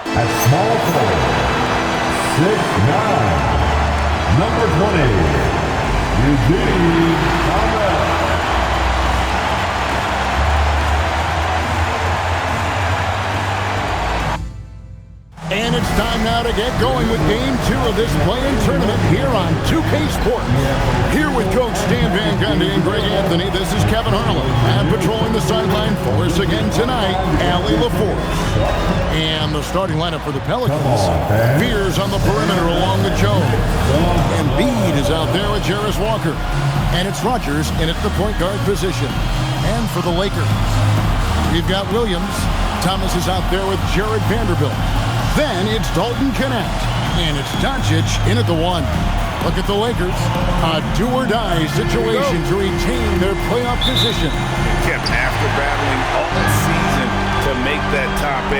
At small forward, 6'9", number 20, Eugene Thomas. And it's time now to get going with Game 2 of this play-in tournament here on 2K Sports. Here with Coach Stan Van Gundy and Greg Anthony, this is Kevin Harlan. And patrolling the sideline for us again tonight, Allie LaForce. And the starting lineup for the Pelicans. Fears on the perimeter along the Joe. And Bede is out there with Jarris Walker. And it's Rogers in at the point guard position. And for the Lakers, we've got Williams. Thomas is out there with Jared Vanderbilt. Then it's Dalton Knecht, and it's Doncic in at the 1. Look at the Lakers, a do-or-die situation to retain their playoff position. Kept after battling all season to make that top 8,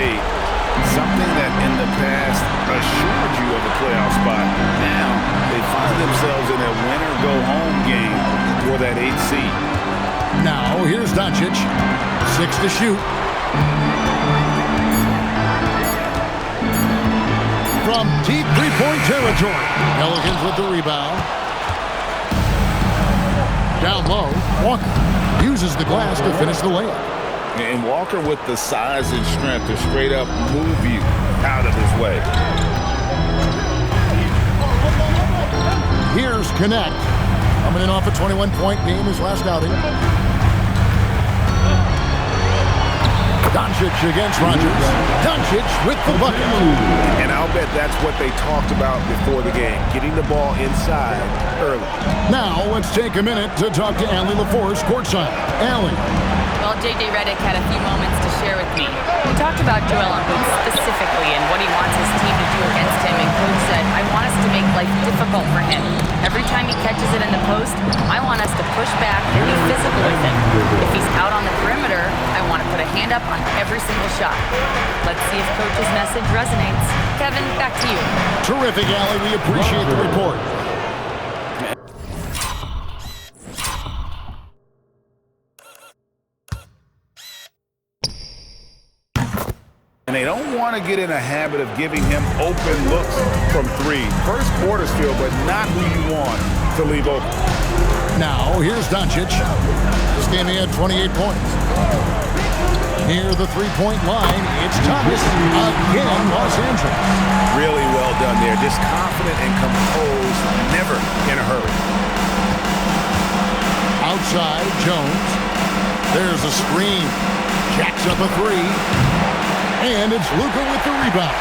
something that in the past assured you of a playoff spot. Now they find themselves in a winner-go-home game for that 8th seed. Now here's Doncic, 6 to shoot. From deep three-point territory. Pelicans with the rebound. Down low, Walker uses the glass to finish the layup. And Walker with the size and strength to straight up move you out of his way. Here's Knecht. Coming in off a 21-point game his last outing. Doncic against Rogers. Doncic with the bucket. And I'll bet that's what they talked about before the game, getting the ball inside early. Now let's take a minute to talk to Allie LaForce courtside. Allie. Well, J.J. Redick had a few moments to share with me. We talked about Joel Embiid specifically and what he wants his team to do against him, and Coach said, I want us to make life difficult for him. Every time he catches it in the post, I want us to push back and be physical with him. If he's out on the perimeter, I want to put a hand up on every single shot. Let's see if Coach's message resonates. Kevin, back to you. Terrific, Allie. We appreciate the report. And they don't want to get in a habit of giving him open looks from 3. First quarter's feel, but not who you want to leave open. Now, here's Doncic. This game he had 28 points. Near the three-point line, it's Thomas again, Los Angeles. Really well done there. Just confident and composed, never in a hurry. Outside, Jones. There's a screen. Jacks up a 3. And it's Luka with the rebound.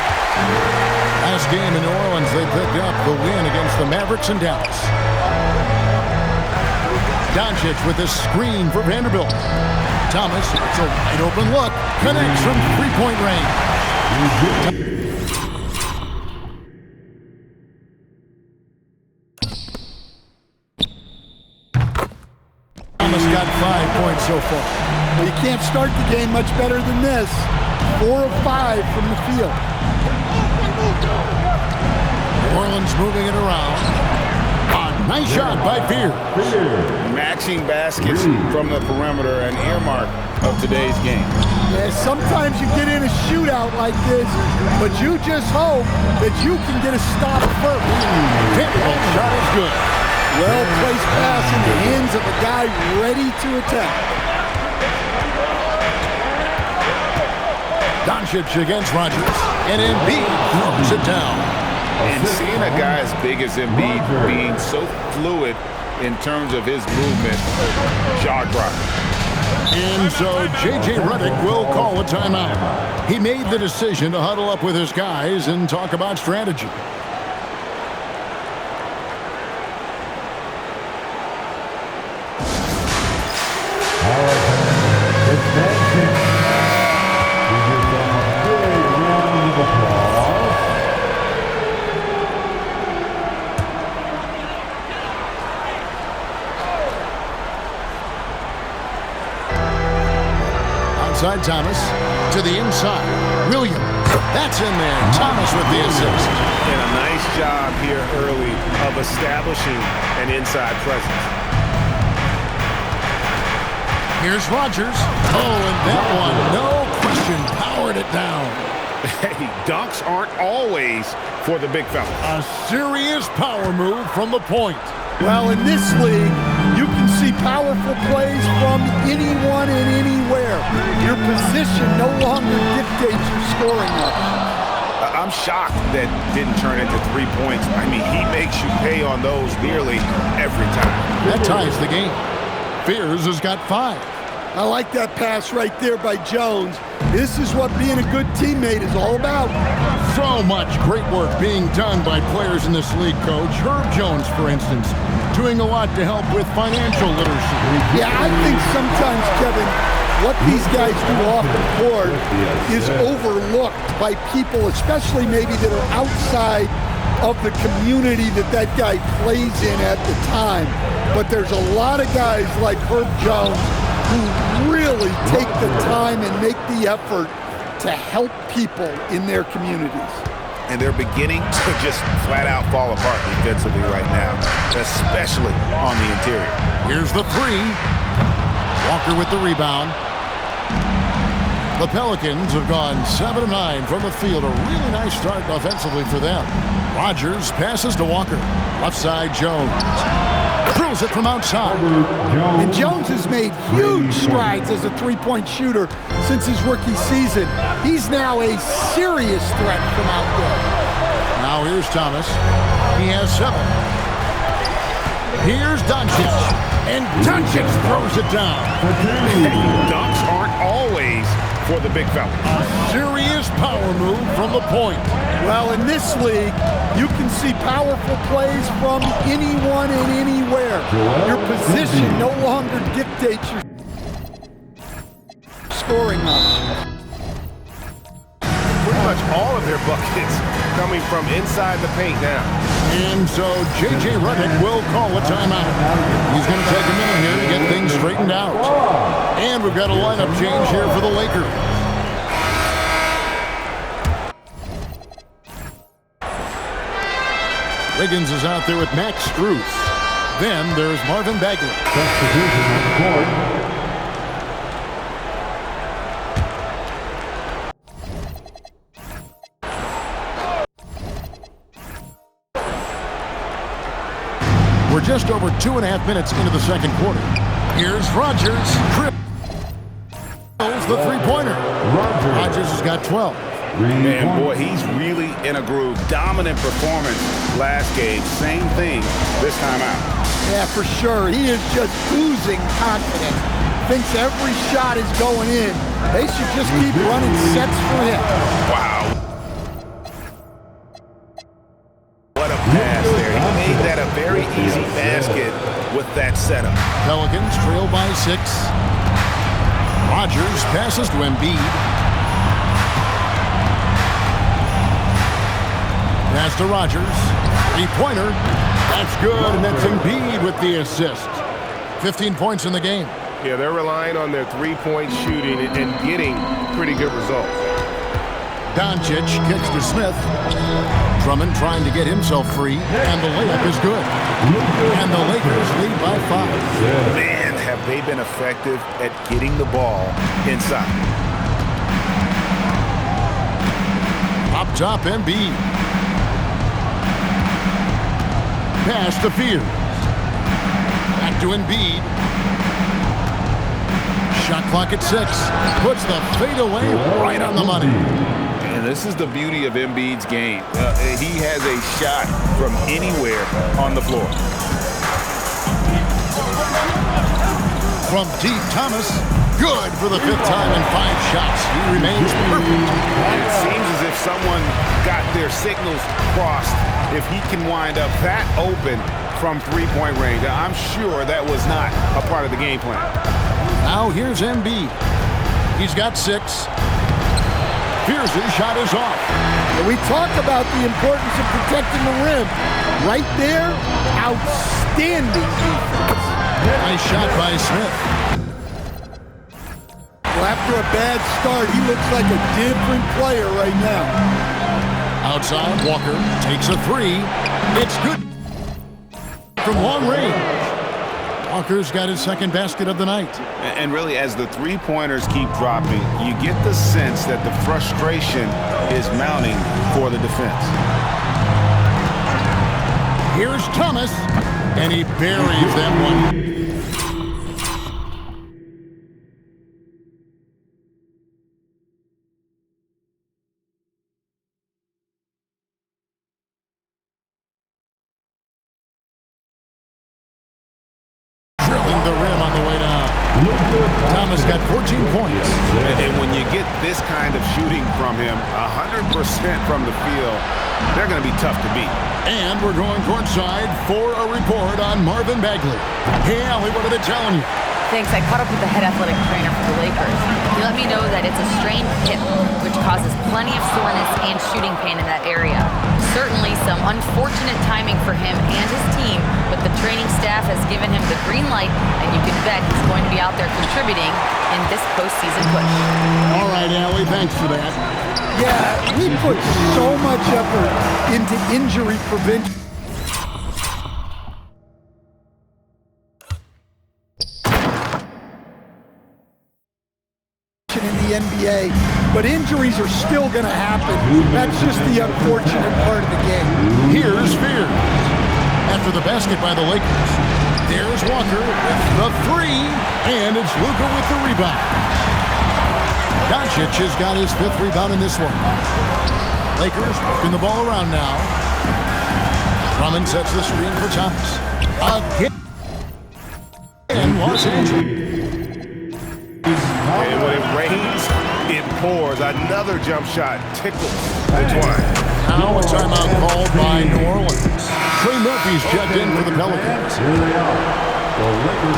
Last game in New Orleans, they picked up the win against the Mavericks in Dallas. Doncic with a screen for Vanderbilt. Thomas, it's a wide open look. Connects from three-point range. Thomas got 5 points so far. Well, you can't start the game much better than this. 4 of 5 from the field. New Orleans moving it around. A nice shot by Fear. Matching baskets from the perimeter, an earmark of today's game. Yeah, sometimes you get in a shootout like this, but you just hope that you can get a stop first. Vanderbilt's shot is good. Well-placed pass in the hands of a guy ready to attack. Doncic against Rogers, and Embiid throws it down. And seeing a guy as big as Embiid being so fluid in terms of his movement, jaw-dropping. And so J.J. Redick will call a timeout. He made the decision to huddle up with his guys and talk about strategy. Outside Thomas to the inside. Williams. That's in there. Thomas with the assist. And a nice job here early of establishing an inside presence. Here's Rogers. Oh, and that one, no question, powered it down. Hey, dunks aren't always for the big fella. A serious power move from the point. Well, in this league, you can see powerful plays from anyone and anywhere. Your position no longer dictates your scoring level. I'm shocked that didn't turn into 3 points. I mean, he makes you pay on those nearly every time. That ties the game. Fears has got 5. I like that pass right there by Jones. This is what being a good teammate is all about. So much great work being done by players in this league, Coach. Herb Jones, for instance, doing a lot to help with financial literacy. Yeah, I think sometimes, Kevin, what these guys do off the court is overlooked by people, especially maybe that are outside of the community that guy plays in at the time. But there's a lot of guys like Herb Jones who really take the time and make the effort to help people in their communities. And they're beginning to just flat out fall apart defensively right now, especially on the interior. Here's the 3. Walker with the rebound. The Pelicans have gone 7 of 9 from the field. A really nice start offensively for them. Rogers passes to Walker. Left side, Jones. Throws it from outside. And Jones has made huge strides as a three-point shooter since his rookie season. He's now a serious threat from out there. Now here's Thomas. He has 7. Here's Doncic. And Doncic throws it down. Dunks aren't always for the big fella. A serious power move from the point. Well, in this league, you can see powerful plays from anyone and anywhere. Your position no longer dictates your scoring level. Pretty much all of their buckets coming from inside the paint now. And so J.J. Redick will call a timeout. He's going to take a minute here to get things straightened out. And we've got a lineup change here for the Lakers. Wiggins is out there with Max Strus. Then there's Marvin Bagley. Substitution on the court. We're just over 2.5 minutes into the second quarter. Here's Rogers. Drills the three-pointer. Rogers has got 12. Man, boy, he's really in a groove. Dominant performance last game. Same thing this time out. Yeah, for sure. He is just oozing confidence. Thinks every shot is going in. They should just keep running sets for him. Wow. What a pass there. He made that a very easy basket with that setup. Pelicans trail by 6. Rogers passes to Embiid. Pass to Rogers. Three-pointer. That's good, and that's Embiid with the assist. 15 points in the game. Yeah, they're relying on their three-point shooting and getting pretty good results. Doncic kicks to Smith. Drummond trying to get himself free, and the layup is good. And the Lakers lead by 5. Man, have they been effective at getting the ball inside. Up top, Embiid. Pass to Fears. Back to Embiid. Shot clock at 6. Puts the fadeaway right on the money. And this is the beauty of Embiid's game. He has a shot from anywhere on the floor. From deep, Thomas. Good for the 5th time in 5 shots. He remains perfect. It seems as if someone got their signals crossed. If he can wind up that open from three-point range, I'm sure that was not a part of the game plan. Now here's Embiid. He's got 6. Fears his shot is off. And we talk about the importance of protecting the rim. Right there, outstanding defense. Nice shot by Smith. Well, after a bad start, he looks like a different player right now. Outside, Walker takes a 3. It's good from long range. Walker's got his second basket of the night. And really, as the three-pointers keep dropping, you get the sense that the frustration is mounting for the defense. Here's Thomas, and he buries that one. Drilling the rim on the way down. Thomas got 14 points. And when you get this kind of shooting from him, 100% from the field, they're going to be tough to beat. And we're going courtside for a report on Marvin Bagley. Hey, Allie, what are they telling you? Thanks. I caught up with the head athletic trainer for the Lakers. He let me know that it's a strained hip, which causes plenty of soreness and shooting pain in that area. Certainly some unfortunate timing for him and his team, but the training staff has given him the green light, and you can bet he's going to be out there contributing in this postseason push. All right, Allie, thanks for that. Yeah, we put so much effort into injury prevention. In the NBA, but injuries are still going to happen. That's just the unfortunate part of the game. Here's Spears. After the basket by the Lakers, there's Walker with the three, and it's Luka with the rebound. Doncic has got his fifth rebound in this one. Lakers working the ball around now. Drummond sets the screen for Thomas. Again in Los Angeles. And when it rains, it pours. Another jump shot tickles the twine. Now a timeout called by New Orleans. Trey Murphy's checked in for the Pelicans.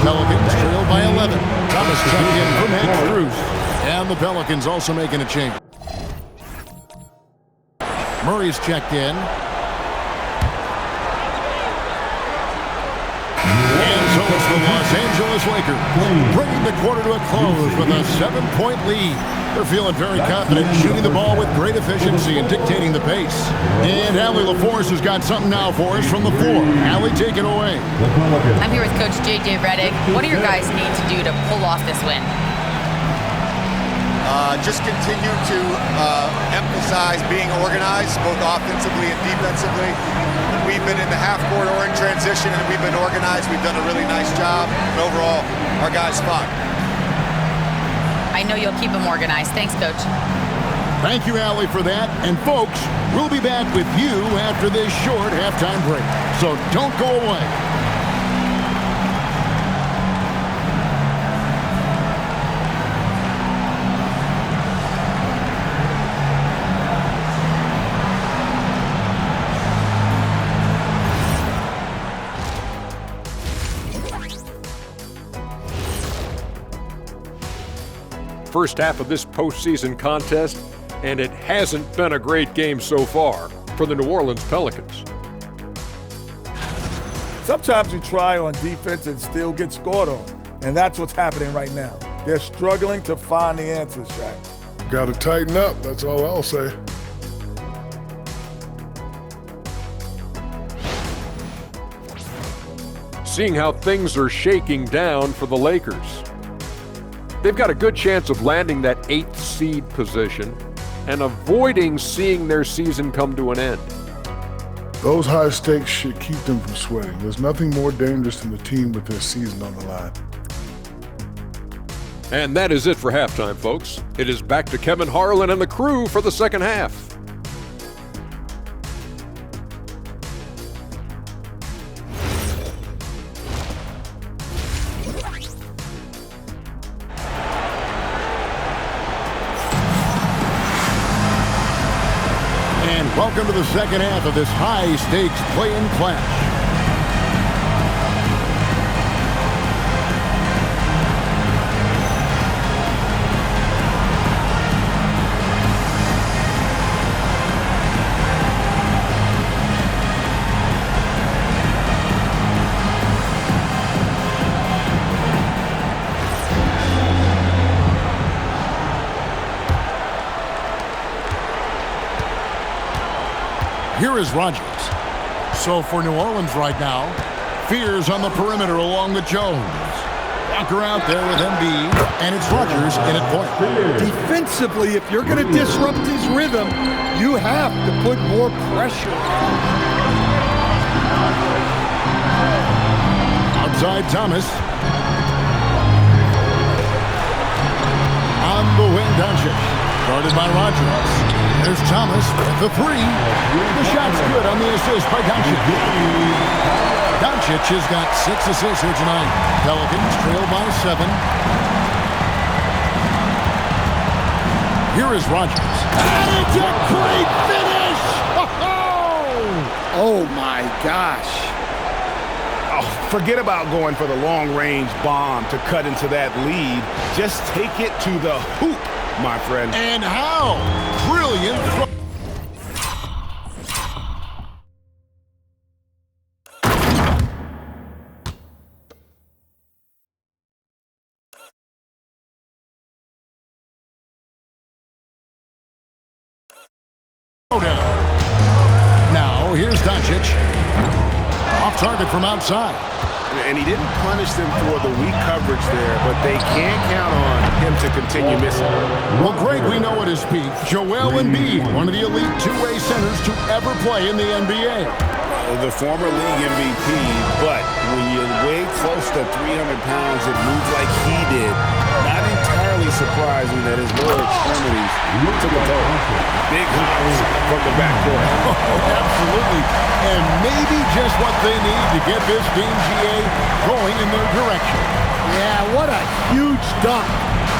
Pelicans trailed by 11. Thomas checked in for Matt Cruz. And the Pelicans also making a change. Murray's checked in. And so it's the Los Angeles Lakers bringing the quarter to a close with a 7-point lead. They're feeling very confident, shooting the ball with great efficiency and dictating the pace. And Allie LaForce has got something now for us from the floor. Allie, take it away. I'm here with Coach J.J. Redick. What do your guys need to do to pull off this win? Just continue to emphasize being organized, both offensively and defensively. We've been in the half-court or in transition, and we've been organized. We've done a really nice job. And overall, our guys fought. I know you'll keep them organized. Thanks, Coach. Thank you, Allie, for that. And, folks, we'll be back with you after this short halftime break. So don't go away. First half of this postseason contest, and it hasn't been a great game so far for the New Orleans Pelicans. Sometimes you try on defense and still get scored on, and that's what's happening right now. They're struggling to find the answers, Shaq. Got to tighten up, that's all I'll say. Seeing how things are shaking down for the Lakers. They've got a good chance of landing that 8th seed position and avoiding seeing their season come to an end. Those high stakes should keep them from sweating. There's nothing more dangerous than the team with their season on the line. And that is it for halftime, folks. It is back to Kevin Harlan and the crew for the second half. Welcome to the second half of this high-stakes play-in clash. Here is Rodgers. So for New Orleans right now, fears on the perimeter along with Jones. Walker out there with Embiid, and it's Rodgers in at point. Defensively, if you're going to disrupt his rhythm, you have to put more pressure on him. Outside Thomas. On the wing, Doncic. Guarded by Rodgers. There's Thomas at the three. The shot's good on the assist by Doncic. Doncic has got 6 assists here tonight. Pelicans trail by 7. Here is Rodgers. And it's a great finish! Oh my gosh. Oh, forget about going for the long-range bomb to cut into that lead. Just take it to the hoop, my friend. And how brilliant Now, here's Doncic. Off target from outside. And he didn't punish them for the weak coverage there, but they can't count on him to continue missing. Well, Greg, we know at his peak, Joel Embiid, one of the elite two-way centers to ever play in the NBA. The former league MVP, but when you weigh close to 300 pounds and move like he did, not entirely surprising that his lower extremities took a toll. Big hops from the backcourt. Absolutely. And maybe just what they need to get this game, GA, going in their direction. Yeah, what a huge dunk.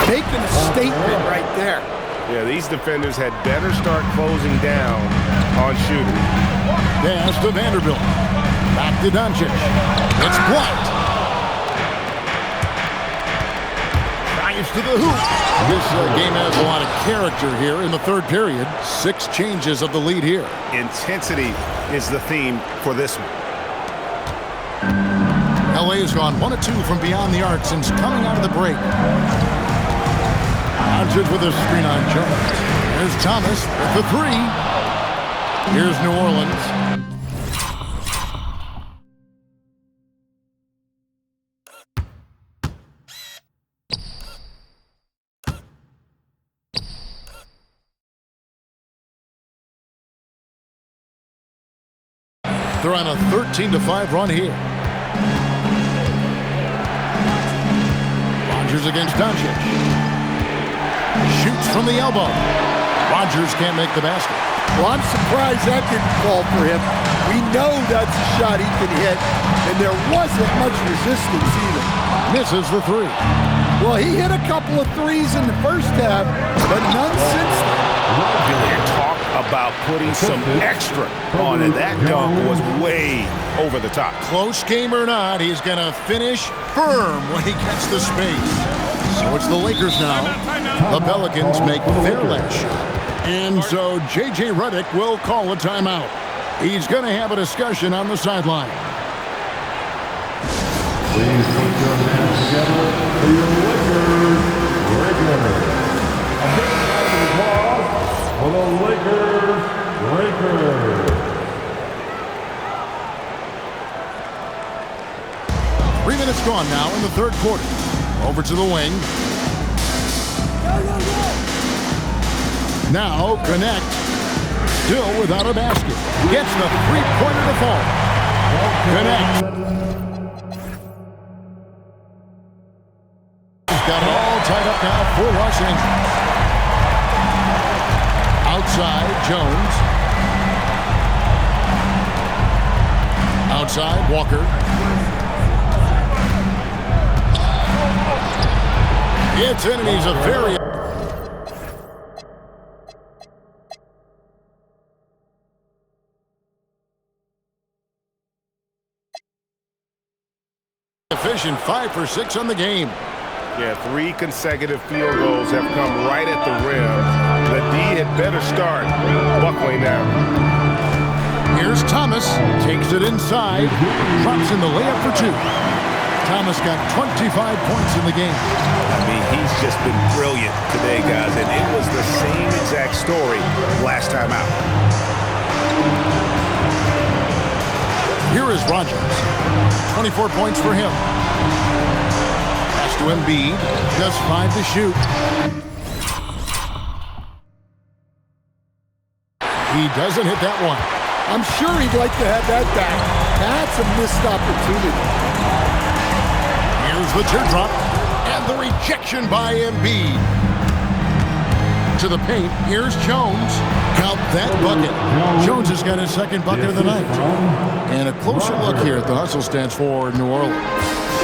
Making a statement right there. Yeah, these defenders had better start closing down on shooting. Pass to Vanderbilt. Back to Doncic. It's blocked. Drives to the hoop. This game has a lot of character here in the third period. 6 changes of the lead here. Intensity is the theme for this one. LA has gone 1 of 2 from beyond the arc since coming out of the break. Doncic with a screen on Jones. There's Thomas with the 3. Here's New Orleans. They're on a 13-5 run here. Rodgers against Doncic. Shoots from the elbow. Rodgers can't make the basket. Well, I'm surprised that didn't fall for him. We know that's a shot he can hit, and there wasn't much resistance either. Misses the 3. Well, he hit a couple of threes in the first half, but none since then. Talk about putting some extra on it. That dunk was way over the top. Close game or not, he's going to finish firm when he gets the space. So it's the Lakers now. The Pelicans make their last shot. And so J.J. Redick will call a timeout. He's going to have a discussion on the sideline. Please put your hands together for your Lakers breakers. A big round of applause for the Lakers breakers. 3 minutes gone now in the third quarter. Over to the wing. Now connect. Still without a basket. Gets the three-pointer to fall. Connect. He's got it all tied up now for Los Angeles. Outside, Jones. Outside, Walker. It's in, and he's a very efficient. 5 for 6 on the game. Yeah, 3 consecutive field goals have come right at the rim. The D had better start buckling down. Here's Thomas. Takes it inside. Drops in the layup for 2. Thomas got 25 points in the game. I mean, he's just been brilliant today, guys, and it was the same exact story last time out. Here is Rodgers. 24 points for him. Pass to Embiid. Just 5 to shoot. He doesn't hit that one. I'm sure he'd like to have that back. That's a missed opportunity. Here's the teardrop. And the rejection by Embiid. To the paint. Here's Jones. Count that bucket. Jones has got his second bucket of the night. And a closer look here at the hustle stance for New Orleans.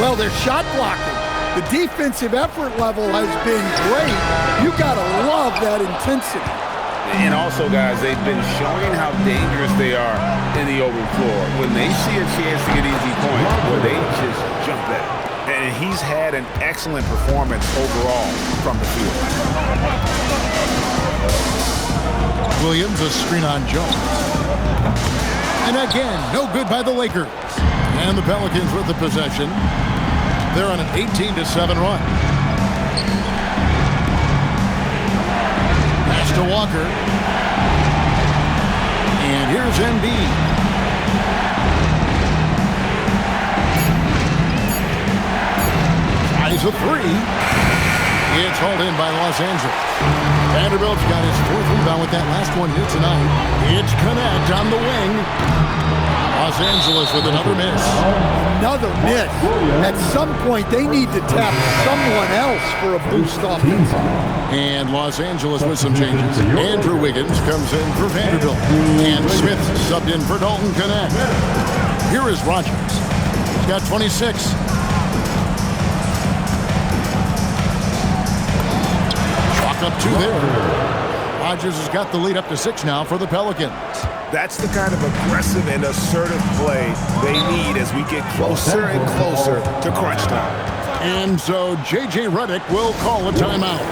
Well, they're shot blocking. The defensive effort level has been great. You gotta love that intensity. And also, guys, they've been showing how dangerous they are in the open floor. When they see a chance to get easy points, well, they just jump at it. And he's had an excellent performance overall from the field. Williams, a screen on Jones. And again, no good by the Lakers. And the Pelicans with the possession. They're on an 18-7 run. Pass to Walker. And here's Embiid. Tries a three. It's hauled in by Los Angeles. Vanderbilt's got his 4th rebound with that last one here tonight. It's Connect on the wing. Los Angeles with another miss. Another miss. At some point, they need to tap someone else for a boost offense. And Los Angeles with some changes. Andrew Wiggins comes in for Vanderbilt. And Smith subbed in for Dalton Connect. Here is Rogers. He's got 26. Chalk up 2 there. Rogers has got the lead up to 6 now for the Pelicans. That's the kind of aggressive and assertive play they need as we get closer and closer to crunch time. And so J.J. Redick will call a timeout.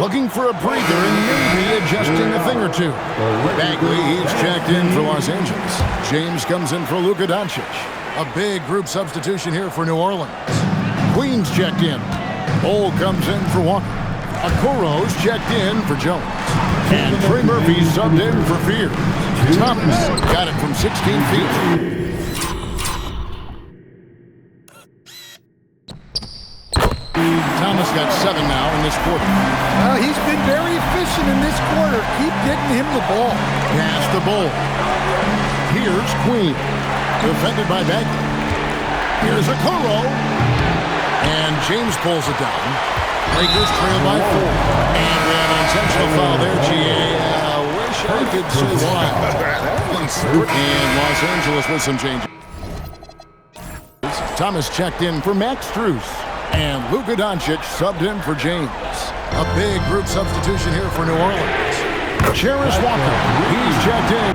Looking for a breather and maybe adjusting a thing or two. Bagley, he's checked in for Los Angeles. James comes in for Luka Doncic. A big group substitution here for New Orleans. Queens checked in. Cole comes in for Walker. Okoro's checked in for Jones. And Trey Murphy subbed in for Fear. Thomas got it from 16 feet. Thomas got 7 now in this quarter. He's been very efficient in this quarter. Keep getting him the ball. Pass the ball. Here's Queen. Defended by Bagley. Here's Okoro. And James pulls it down. Lakers trail by 4. And we have an intentional foul there, GA. Wish I could say why. And Los Angeles with some changes. Thomas checked in for Max Strus. And Luka Doncic subbed in for James. A big group substitution here for New Orleans. Cherish Walker. He's checked in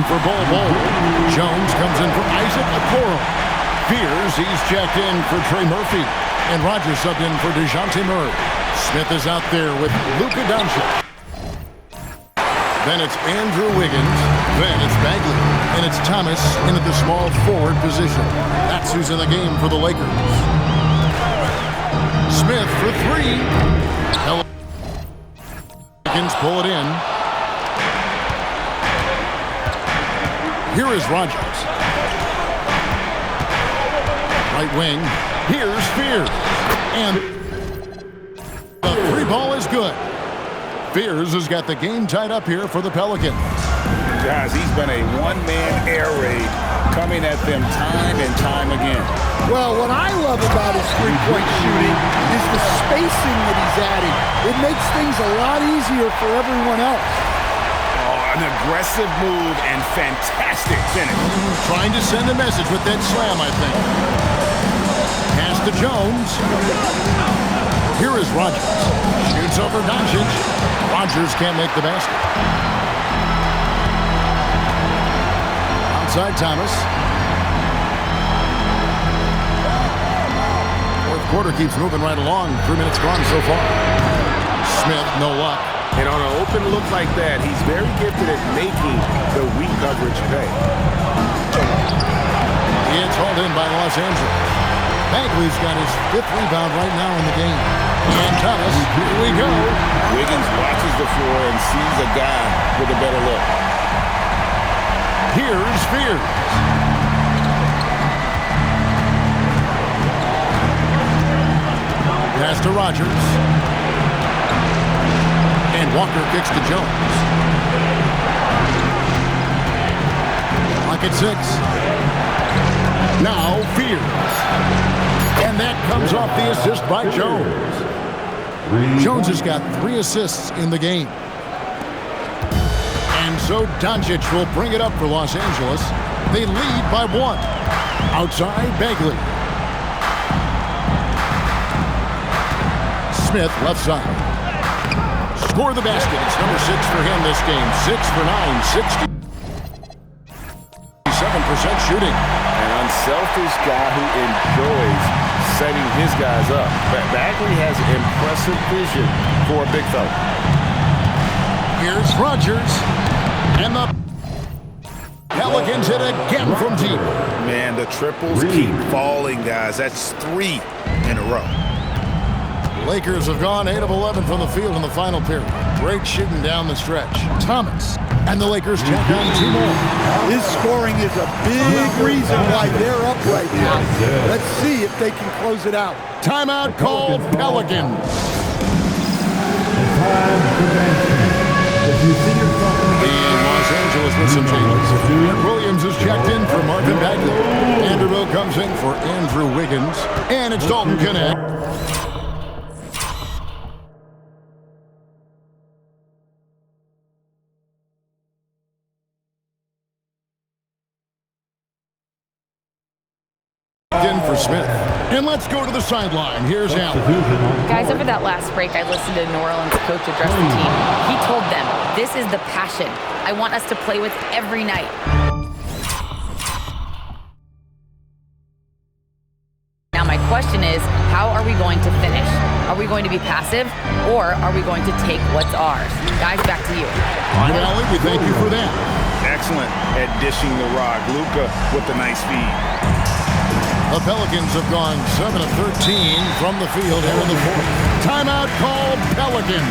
for Bol. Jones comes in for Isaac Okoro. Fears, he's checked in for Trey Murphy. And Rogers subbed in for DeJounte Murray. Smith is out there with Luka Doncic. Then it's Andrew Wiggins. Then it's Bagley. And it's Thomas in at the small forward position. That's who's in the game for the Lakers. Smith for 3. Pelicans pull it in. Here is Rogers. Right wing. Here's Fears. And the 3 ball is good. Fears has got the game tied up here for the Pelicans. Guys, he's been a one-man air raid coming at them time and time again. Well, what I love about his three-point shooting is the spacing that he's adding. It makes things a lot easier for everyone else. Oh, an aggressive move and fantastic finish. Trying to send a message with that slam, I think. Pass to Jones. Here is Rogers. Shoots over Doncic. Rogers can't make the basket. Outside Thomas. Fourth quarter keeps moving right along. 3 minutes gone so far. Smith, no luck. And on an open look like that, he's very gifted at making the weak coverage pay. It's hauled in by Los Angeles. Bagley's got his 5th rebound right now in the game. And Thomas, here we go. Wiggins watches the floor and sees a guy with a better look. Here's Fears. Pass to Rogers. And Walker kicks to Jones. Clock at 6. Now Fears. And that comes off the assist by Jones. Jones has got 3 assists in the game. And so Doncic will bring it up for Los Angeles. They lead by 1. Outside, Bagley. Smith, left side. Score the basket. It's number 6 for him this game. 6 for 9, 67% shooting. An unselfish guy who enjoys setting his guys up. Bagley has impressive vision for a big fella. Here's Rogers. And the Pelicans hit again from deep. Man, the triples keep falling, guys. That's 3 in a row. Lakers have gone 8 of 11 from the field in the final period. Great shooting down the stretch. Thomas. And the Lakers tack on 2 more. His scoring is a big reason why they're up right now. Let's see if they can close it out. Timeout called Pelicans. In Los Angeles with some changes. Williams is checked in for Marvin Bagley. Vanderbilt comes in for Andrew Wiggins. And it's Dalton Connect. In for Smith. And let's go to the sideline. Here's Allen. Guys, over that last break, I listened to New Orleans coach address the team. He told them, this is the passion I want us to play with every night. Now my question is, how are we going to finish? Are we going to be passive, or are we going to take what's ours? Guys, back to you. All right, Allen, we thank you for that. Excellent at dishing the rock. Luka with the nice feed. The Pelicans have gone 7 of 13 from the field here in the 4th. Timeout called Pelicans.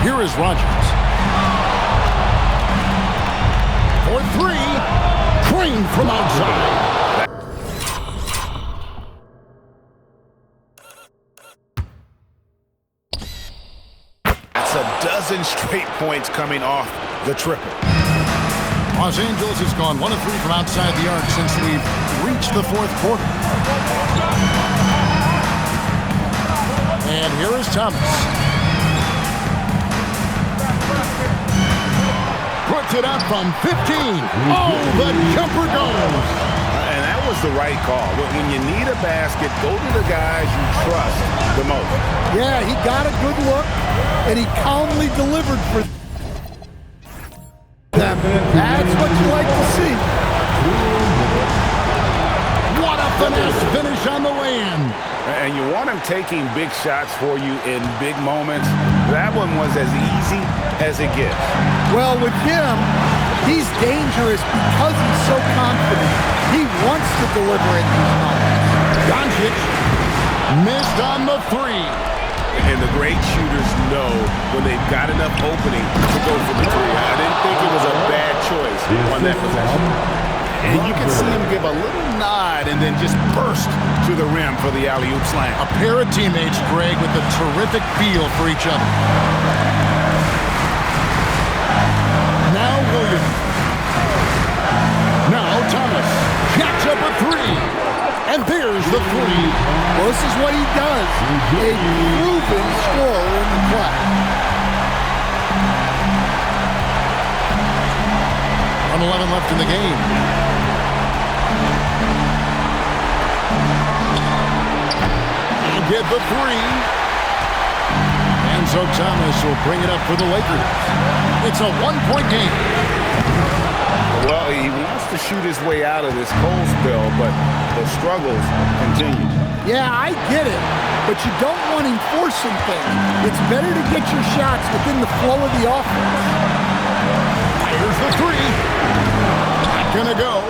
Here is Rogers. For 3. Crane from outside. That's a dozen straight points coming off the triple. Los Angeles has gone 1 of 3 from outside the arc since we've reached the 4th quarter. And here is Thomas. Puts it up from 15. Oh, the jumper goes. And that was the right call. When you need a basket, go to the guys you trust the most. Yeah, he got a good look, and he calmly delivered for them. That's what you like to see. What a finesse finish on the land. And you want him taking big shots for you in big moments. That one was as easy as it gets. Well, with him, he's dangerous because he's so confident. He wants to deliver in these moments. Doncic missed on the 3. And the great shooters know when they've got enough opening to go for the 3. I didn't think it was a bad choice on that possession. And you can see him give a little nod and then just burst to the rim for the alley-oop slam. A pair of teammates, Greg, with a terrific feel for each other. Now Williams. Now Thomas. Jacks up a 3. And there's the 3. Well, this is what he does. A proven scorer in the class. 1:11 left in the game. And get the 3. And so Thomas will bring it up for the Lakers. It's a 1-point game. Well, he wants to shoot his way out of this cold spell, but the struggles continue. Yeah, I get it, but you don't want him forcing things. It's better to get your shots within the flow of the offense. Here's the 3. Not gonna go.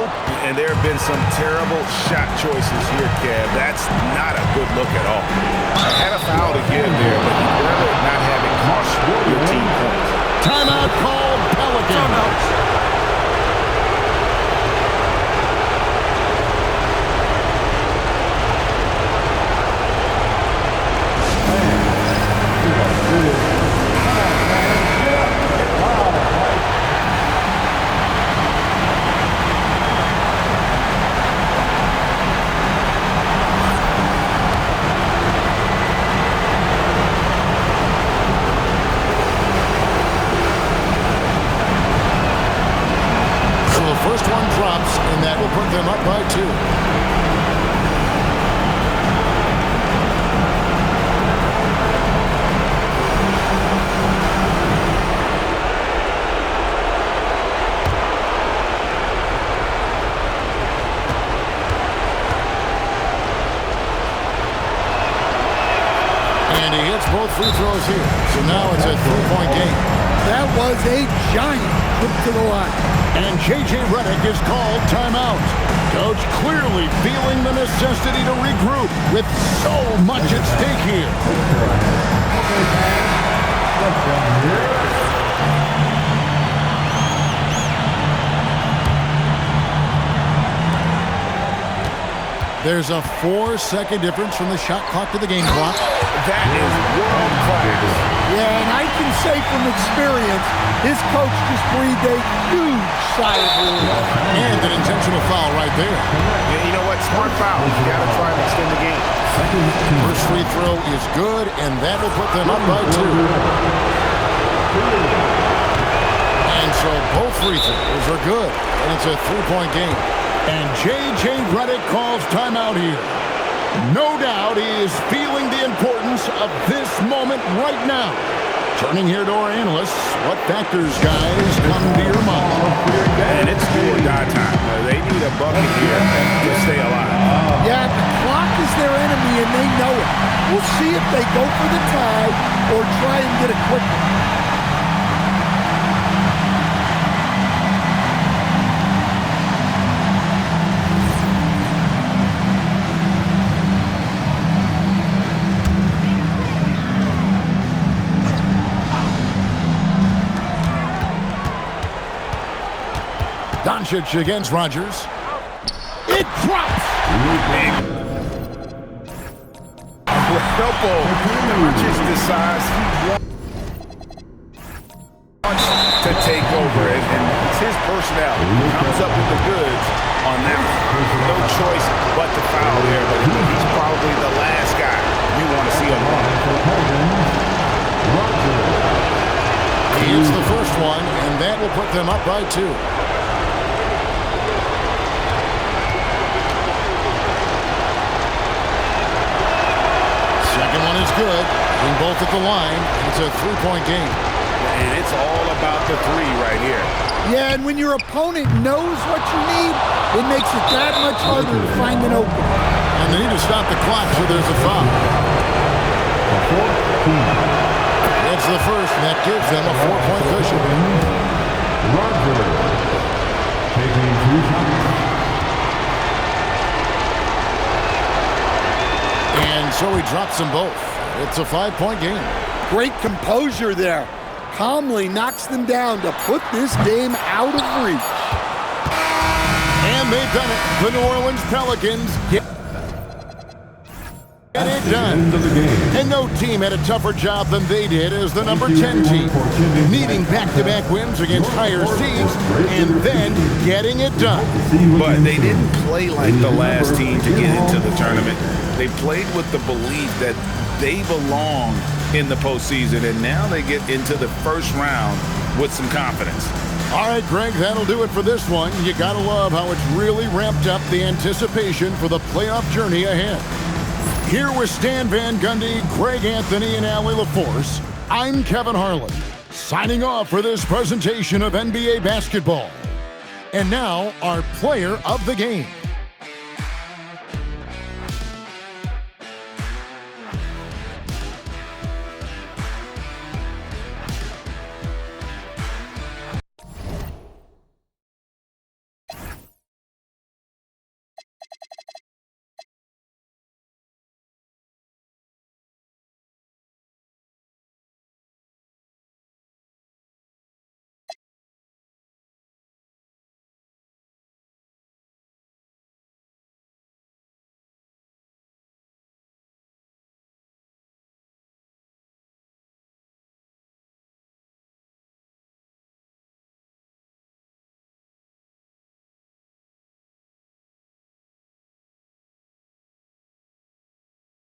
And there have been some terrible shot choices here, Kev. That's not a good look at all. I had a foul to give there, but you'd rather not have it cost your team points. Timeout called Pelicans. First one drops, and that will put them up by 2. And he hits both free throws here. So now it's a 3-point game. That was a giant trip to the line. And J.J. Redick is called timeout. Coach clearly feeling the necessity to regroup with so much at stake here. There's a 4-second difference from the shot clock to the game clock. That is world class. Yeah, and I can say from experience, his coach just breathed a huge sigh of relief. And an intentional foul right there. Yeah, you know what? Smart foul. You got to try and extend the game. First free throw is good, and that will put them up by 2. And so both free throws are good, and it's a 3-point game. And J.J. Redick calls timeout here. No doubt he is feeling the importance of this moment right now. Turning here to our analysts, what factors, guys, come to your mind? And it's do or die time. They need a bucket here to stay alive. Yeah, the clock is their enemy, and they know it. We'll see if they go for the tie or try and get a quick one. Doncic against Rodgers. It drops! Elbow. Doncic decides he wants to take over it, and it's his personnel. He comes up with the goods on that one. No choice but to foul there, but he's probably the last guy you want to see him run. He hits the first one, and that will put them up by 2. Second one is good. Being both at the line, it's a 3-point game. And it's all about the 3 right here. Yeah, and when your opponent knows what you need, it makes it that much harder to find an opening. And they need to stop the clock, so there's a foul. That's the first, and that gives them a 4-point cushion. Rodgers taking 2 shots. And so he drops them both. It's a 5-point game. Great composure there. Calmly knocks them down to put this game out of reach. And they've done it. The New Orleans Pelicans get it done. And no team had a tougher job than they did as the number 10 team. Needing back-to-back wins against higher seeds and then getting it done. But they didn't play like the last team to get into the tournament. They played with the belief that they belong in the postseason, and now they get into the first round with some confidence. All right, Greg, that'll do it for this one. You gotta love how it's really ramped up the anticipation for the playoff journey ahead. Here with Stan Van Gundy, Greg Anthony, and Allie LaForce, I'm Kevin Harlan, signing off for this presentation of NBA basketball. And now, our player of the game.